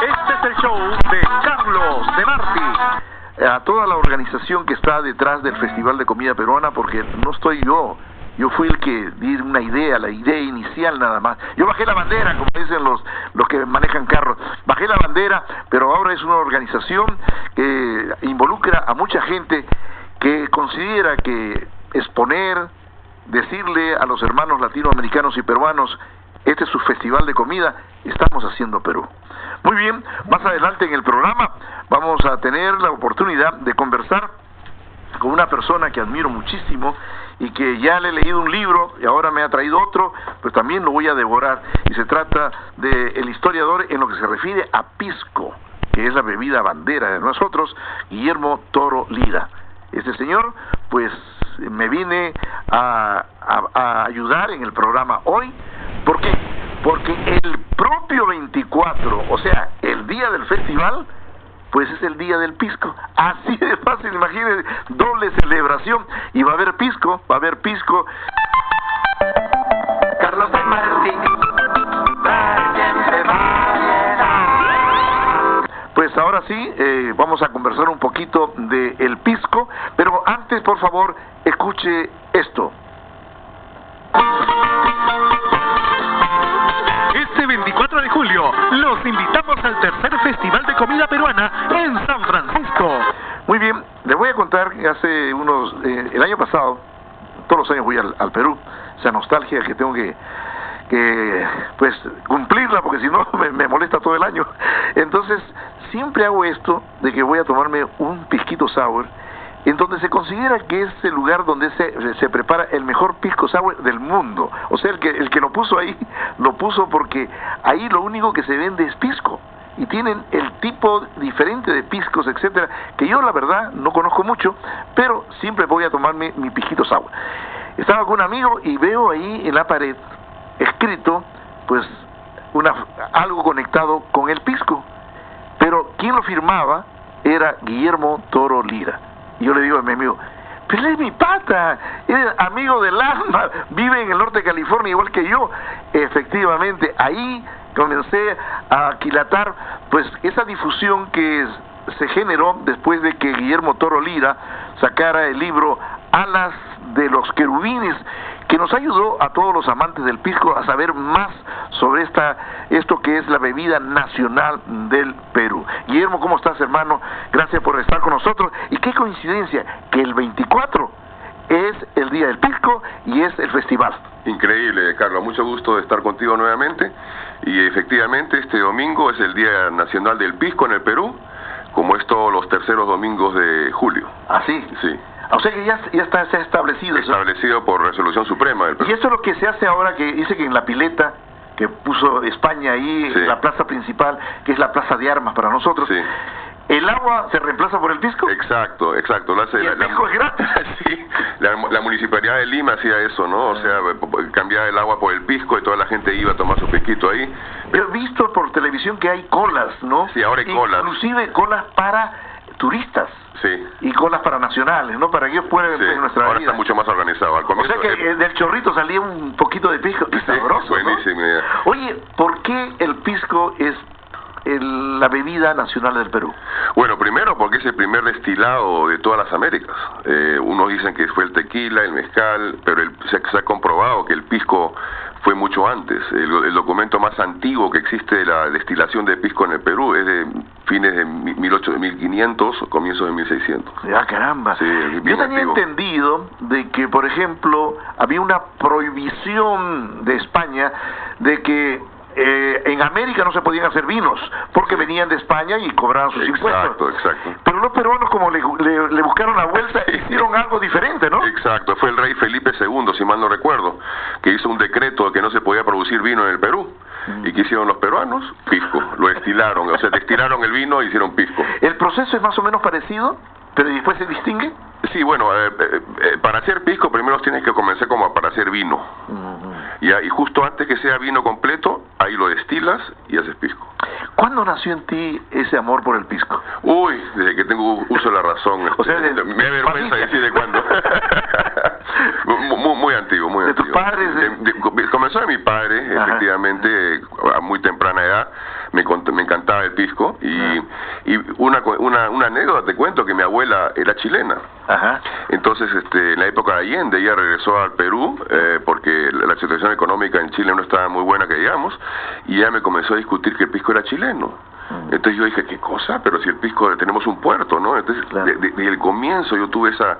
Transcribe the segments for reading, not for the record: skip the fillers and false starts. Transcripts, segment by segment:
Este es el show de Carlos de Marti. A toda la organización que está detrás del Festival de Comida Peruana, porque no estoy yo fui el que di una idea, la idea inicial nada más. Yo bajé la bandera, como dicen los que manejan carros, bajé la bandera, pero ahora es una organización que involucra a mucha gente que considera que exponer, decirle a los hermanos latinoamericanos y peruanos, este es su festival de comida, estamos haciendo Perú. Muy bien, más adelante en el programa vamos a tener la oportunidad de conversar con una persona que admiro muchísimo y que ya le he leído un libro y ahora me ha traído otro, pues también lo voy a devorar. Y se trata del historiador en lo que se refiere a pisco, que es la bebida bandera de nosotros, Guillermo Toro Lira. Este señor, pues me vine a ayudar en el programa hoy. ¿Por qué? Porque el propio 24, o sea, el día del festival, pues es el día del pisco. Así de fácil, imagínense, doble celebración. Y va a haber pisco, Carlos de Marti. Pues ahora sí, vamos a conversar un poquito de el pisco, pero antes, por favor, escuche esto. Este 24 de julio los invitamos al tercer Festival de Comida Peruana en San Francisco. Muy bien, les voy a contar que hace el año pasado, todos los años voy al Perú, esa nostalgia que tengo que pues cumplirla, porque si no me molesta todo el año. Entonces siempre hago esto de que voy a tomarme un pisquito sour, en donde se considera que es el lugar donde se prepara el mejor pisco sour del mundo. O sea, el que lo puso ahí, lo puso porque ahí lo único que se vende es pisco. Y tienen el tipo diferente de piscos, etcétera, que yo la verdad no conozco mucho, pero siempre voy a tomarme mi pisquito sour. Estaba con un amigo y veo ahí en la pared escrito, pues, algo conectado con el pisco. Pero quien lo firmaba era Guillermo Toro Lira. Y yo le digo a mi amigo, pero él es mi pata, él es amigo del alma, vive en el norte de California igual que yo. Efectivamente, ahí comencé a aquilatar pues esa difusión que se generó después de que Guillermo Toro Lira sacara el libro Alas de los Querubines, que nos ayudó a todos los amantes del pisco a saber más sobre esto que es la bebida nacional del Perú. Guillermo, ¿cómo estás, hermano? Gracias por estar con nosotros. Y qué coincidencia que el 24 es el día del pisco y es el festival. Increíble, Carlos, mucho gusto de estar contigo nuevamente. Y efectivamente este domingo es el Día Nacional del Pisco en el Perú, como es todos los terceros domingos de julio. ¿Ah, sí? Sí. O sea que ya está establecido eso. Establecido por resolución suprema del Perú. Y eso es lo que se hace ahora, que dice que en la pileta que puso España ahí, sí, en la plaza principal, que es la plaza de armas para nosotros, sí, ¿el agua se reemplaza por el pisco? Exacto. ¿Y el pisco es gratis? Sí, la Municipalidad de Lima hacía eso, ¿no? O sea, cambiaba el agua por el pisco y toda la gente iba a tomar su pisquito ahí. Yo he visto por televisión que hay colas, ¿no? Sí, ahora hay colas. Inclusive colas para turistas. Sí. Y colas para nacionales, ¿no? Para que ellos puedan Sí, en nuestra ahora vida. está mucho más organizado. Al comienzo, o sea que del chorrito salía un poquito de pisco. Qué sabroso, buenísimo, ¿no? Oye, ¿por qué el pisco es la bebida nacional del Perú? Bueno, primero porque es el primer destilado de todas las Américas. Unos dicen que fue el tequila, el mezcal, pero se ha comprobado que el pisco fue mucho antes. El documento más antiguo que existe de la destilación de pisco en el Perú es de fines de 1500, comienzos de 1600. ¡Ah, caramba! Sí, yo tenía entendido de que, por ejemplo, había una prohibición de España de que en América no se podían hacer vinos porque venían de España y cobraban sus impuestos. Exacto. Pero los peruanos, como le buscaron la vuelta, hicieron algo diferente, ¿no? Exacto, fue el rey Felipe II, si mal no recuerdo, que hizo un decreto de que no se podía producir vino en el Perú. ¿Y qué hicieron los peruanos? Pisco, lo destilaron, o sea, destilaron el vino e hicieron pisco. ¿El proceso es más o menos parecido, pero después se distingue? Sí, bueno, para hacer pisco primero tienes que comenzar como para hacer vino. Y justo antes que sea vino completo, ahí lo destilas y haces pisco. ¿Cuándo nació en ti ese amor por el pisco? Uy, desde que tengo uso de la razón. O sea, me avergüenza decir de cuándo. muy antiguo, muy ¿De antiguo. tus padres? Comencé comenzó de mi padre, efectivamente, a muy temprana edad. Me encantaba el pisco y una anécdota te cuento que mi abuela era chilena. Entonces en la época de Allende ella regresó al Perú porque la situación económica en Chile no estaba muy buena, que digamos, y ella me comenzó a discutir que el pisco era chileno. Entonces yo dije, ¿qué cosa? Pero si el pisco, tenemos un puerto, ¿no? Entonces desde el comienzo yo tuve esa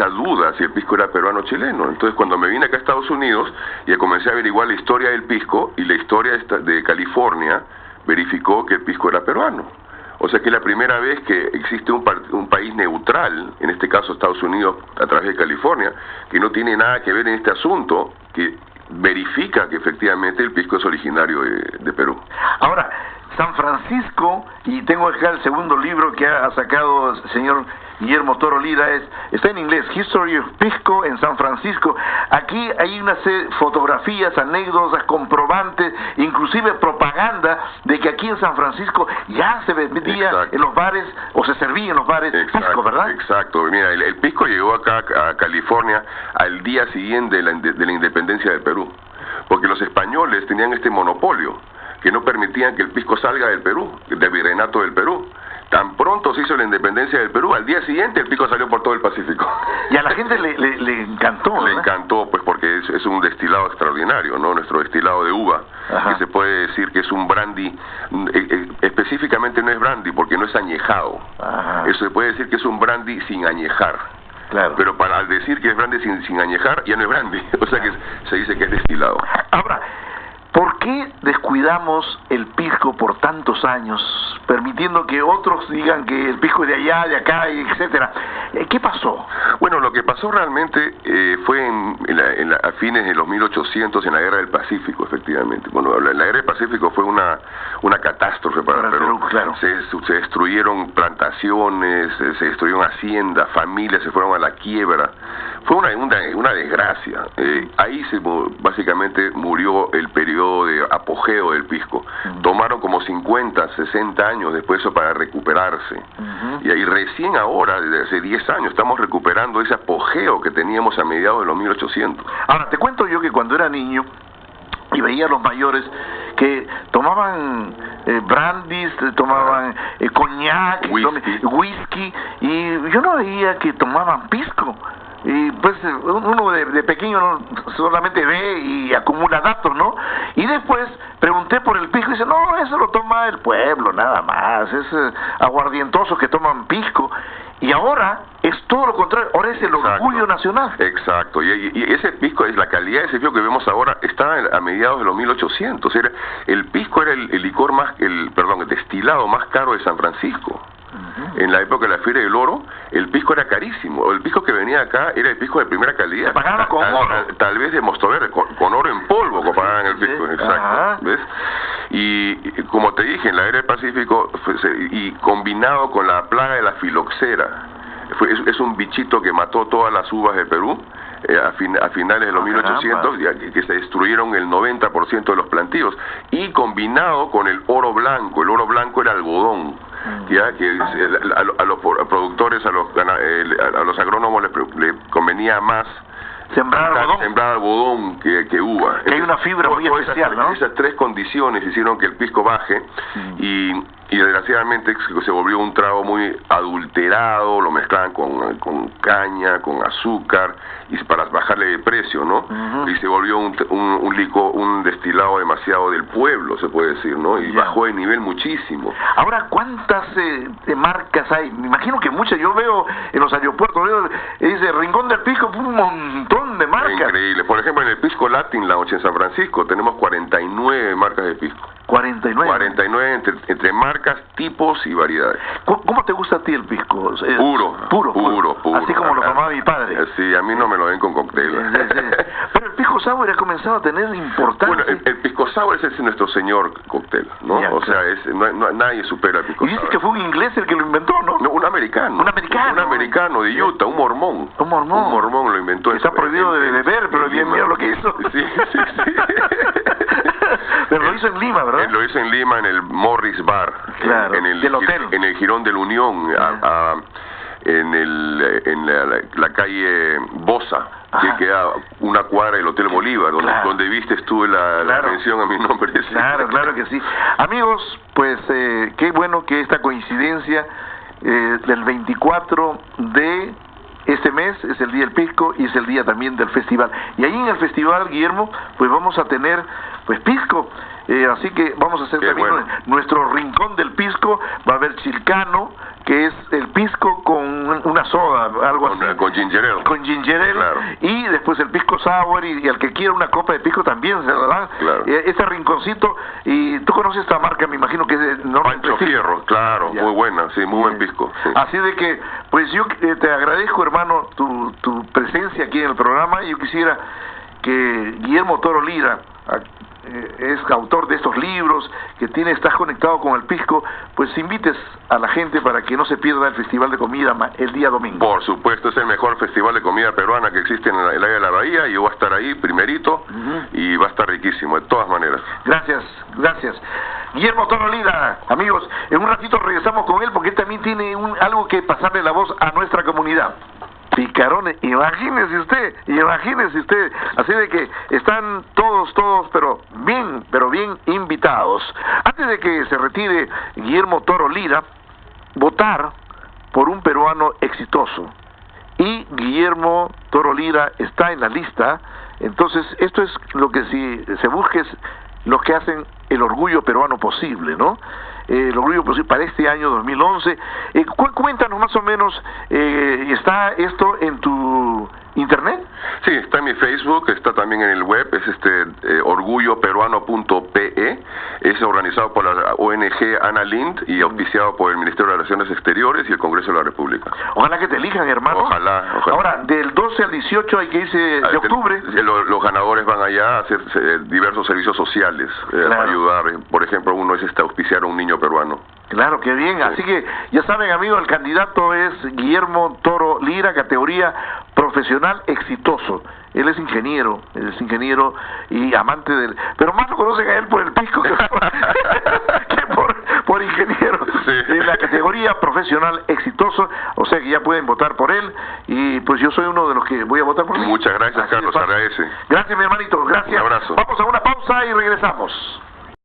duda si el pisco era peruano o chileno. Entonces cuando me vine acá a Estados Unidos y comencé a averiguar la historia del pisco, y la historia de California verificó que el pisco era peruano. O sea que es la primera vez que existe un país neutral, en este caso Estados Unidos a través de California, que no tiene nada que ver en este asunto, que verifica que efectivamente el pisco es originario de Perú. Ahora, San Francisco, y tengo acá el segundo libro que ha sacado el señor Guillermo Toro Lira, está en inglés, History of Pisco en San Francisco. Aquí hay unas fotografías, anécdotas, comprobantes, inclusive propaganda de que aquí en San Francisco ya se vendía en los bares, o se servía en los bares, pisco, ¿verdad? Exacto, mira, el pisco llegó acá a California al día siguiente de la independencia del Perú, porque los españoles tenían este monopolio que no permitían que el pisco salga del Perú, del virreinato del Perú. Tan pronto se hizo la independencia del Perú, al día siguiente el pisco salió por todo el Pacífico. Y a la gente le encantó, ¿verdad? Le encantó, pues porque es un destilado extraordinario, ¿no? Nuestro destilado de uva, que se puede decir que es un brandy, específicamente no es brandy porque no es añejado. Eso se puede decir que es un brandy sin añejar. Claro. Pero al decir que es brandy sin añejar, ya no es brandy, o sea que se dice que es destilado. Ahora, ¿por qué descuidamos el pisco por tantos años, permitiendo que otros digan que el pisco es de allá, de acá, etcétera? ¿Qué pasó? Bueno, lo que pasó realmente fue a fines de los 1800, en la Guerra del Pacífico, efectivamente. Bueno, la Guerra del Pacífico fue una catástrofe para Perú. Claro. Se destruyeron plantaciones, se destruyeron haciendas, familias se fueron a la quiebra. Fue una desgracia. Ahí básicamente murió el periodo de apogeo del pisco. Tomaron como 50, 60 años después eso para recuperarse. Y ahí recién ahora, desde hace 10 años, estamos recuperando ese apogeo que teníamos a mediados de los 1800. Ahora, te cuento yo que cuando era niño y veía a los mayores que tomaban brandis, tomaban coñac, whisky, y yo no veía que tomaban pisco. Y pues uno de pequeño solamente ve y acumula datos, ¿no? Y después pregunté por el pisco y dice, no, eso lo toma el pueblo, nada más, es aguardientosos que toman pisco. Y ahora es todo lo contrario, ahora es el orgullo nacional. Exacto, y ese pisco, la calidad de ese pisco que vemos ahora está a mediados de los 1800. El pisco era el licor el destilado más caro de San Francisco. En la época de la Feria del Oro, el pisco era carísimo. El pisco que venía acá era el pisco de primera calidad. Se pagaba con oro. Tal vez de Mostover, con oro en polvo pagaban el pisco. Exacto. ¿Ves? Y como te dije, en la era del Pacífico, y combinado con la plaga de la filoxera, es un bichito que mató todas las uvas de Perú. A finales de los 1800, que se destruyeron el 90% de los plantíos, y combinado con el oro blanco era algodón, que a los productores, a los agrónomos les convenía más sembrar algodón que uva. Que hay una fibra muy especial, ¿no? Esas tres condiciones hicieron que el pisco baje, y desgraciadamente se volvió un trago muy adulterado, lo mezclaban con caña, con azúcar, y para bajarle de precio, ¿no? Y se volvió un destilado demasiado del pueblo, se puede decir, ¿no? Y bajó de nivel muchísimo. Ahora, ¿cuántas marcas hay? Me imagino que muchas. Yo veo en los aeropuertos, dice Rincón del Pisco, un montón de marcas. Increíble. Por ejemplo, en el Pisco Latin Lounge en San Francisco tenemos 49 marcas de pisco. 49 entre marcas, tipos y variedades. ¿Cómo te gusta a ti el pisco? Puro. Así como lo tomaba mi padre. Sí, a mí no me lo ven con cóctel. Pero el pisco sour ha comenzado a tener importancia. Bueno, el pisco sour es nuestro señor cóctel, ¿no? Nadie supera el pisco sour. Y dices que fue un inglés el que lo inventó, ¿no? No, un americano. Un americano de Utah, un mormón. Un mormón lo inventó. Está prohibido de beber, pero bien mío lo que hizo. Sí. Pero lo hizo en Lima, ¿verdad? Lo hizo en Lima, en el Morris Bar. Claro, del hotel. En el Jirón de la Unión. en la calle Bosa, que queda una cuadra del Hotel Bolívar, donde viste estuve la mención a mi nombre. Sí. Claro que sí. Amigos, pues qué bueno que esta coincidencia del 24 de este mes es el Día del Pisco y es el día también del festival. Y ahí en el festival, Guillermo, pues vamos a tener pues pisco. Así que vamos a hacer también nuestro rincón del pisco. Va a haber chilcano, que es el pisco con una soda, algo así. Con ginger ale. Con ginger ale. Claro. Y después el pisco sour, y al que quiera una copa de pisco también se la dan. Claro. Ese rinconcito. Y tú conoces esta marca, me imagino que es de Pancho Fierro, claro, muy buena, sí, muy buen pisco. Sí. Así de que, pues yo te agradezco, hermano, tu presencia aquí en el programa. Yo quisiera que Guillermo Toro Lira, es autor de estos libros, que estás conectado con el pisco, pues invites a la gente para que no se pierda el Festival de Comida el día domingo. Por supuesto, es el mejor festival de comida peruana que existe en el área de la Bahía, y yo voy a estar ahí primerito, y va a estar riquísimo, de todas maneras. Gracias. Guillermo Toro Lira, amigos, en un ratito regresamos con él, porque él también tiene algo que pasarle la voz a nuestra comunidad. Picarones, imagínese usted, así de que están todos, pero bien invitados. Antes de que se retire Guillermo Toro Lira, votar por un peruano exitoso. Y Guillermo Toro Lira está en la lista. Entonces, esto es lo que si se busca, es lo que hacen el orgullo peruano posible, ¿no? El orgullo posible para este año 2011. Cuéntanos más o menos, ¿está esto en tu internet? Sí, está en mi Facebook, está también en el web, es orgulloperuano.pe, es organizado por la ONG Ana Lind y auspiciado por el Ministerio de Relaciones Exteriores y el Congreso de la República. Ojalá que te elijan, hermano. Ojalá. Ahora, del 12 al 18 hay que irse de octubre. Los ganadores van allá a hacer diversos servicios sociales, para ayudar. Por ejemplo, uno es auspiciar a un niño peruano. Claro, qué bien. Sí. Así que ya saben, amigos, el candidato es Guillermo Toro Lira, categoría profesional exitoso. Él es ingeniero y amante del... Pero más lo conocen a él por el pisco que por ingeniero. Sí. En la categoría profesional exitoso, o sea que ya pueden votar por él, y pues yo soy uno de los que voy a votar por él. Muchas gracias, Carlos, agradece. Gracias, mi hermanito, gracias. Un abrazo. Vamos a una pausa y regresamos.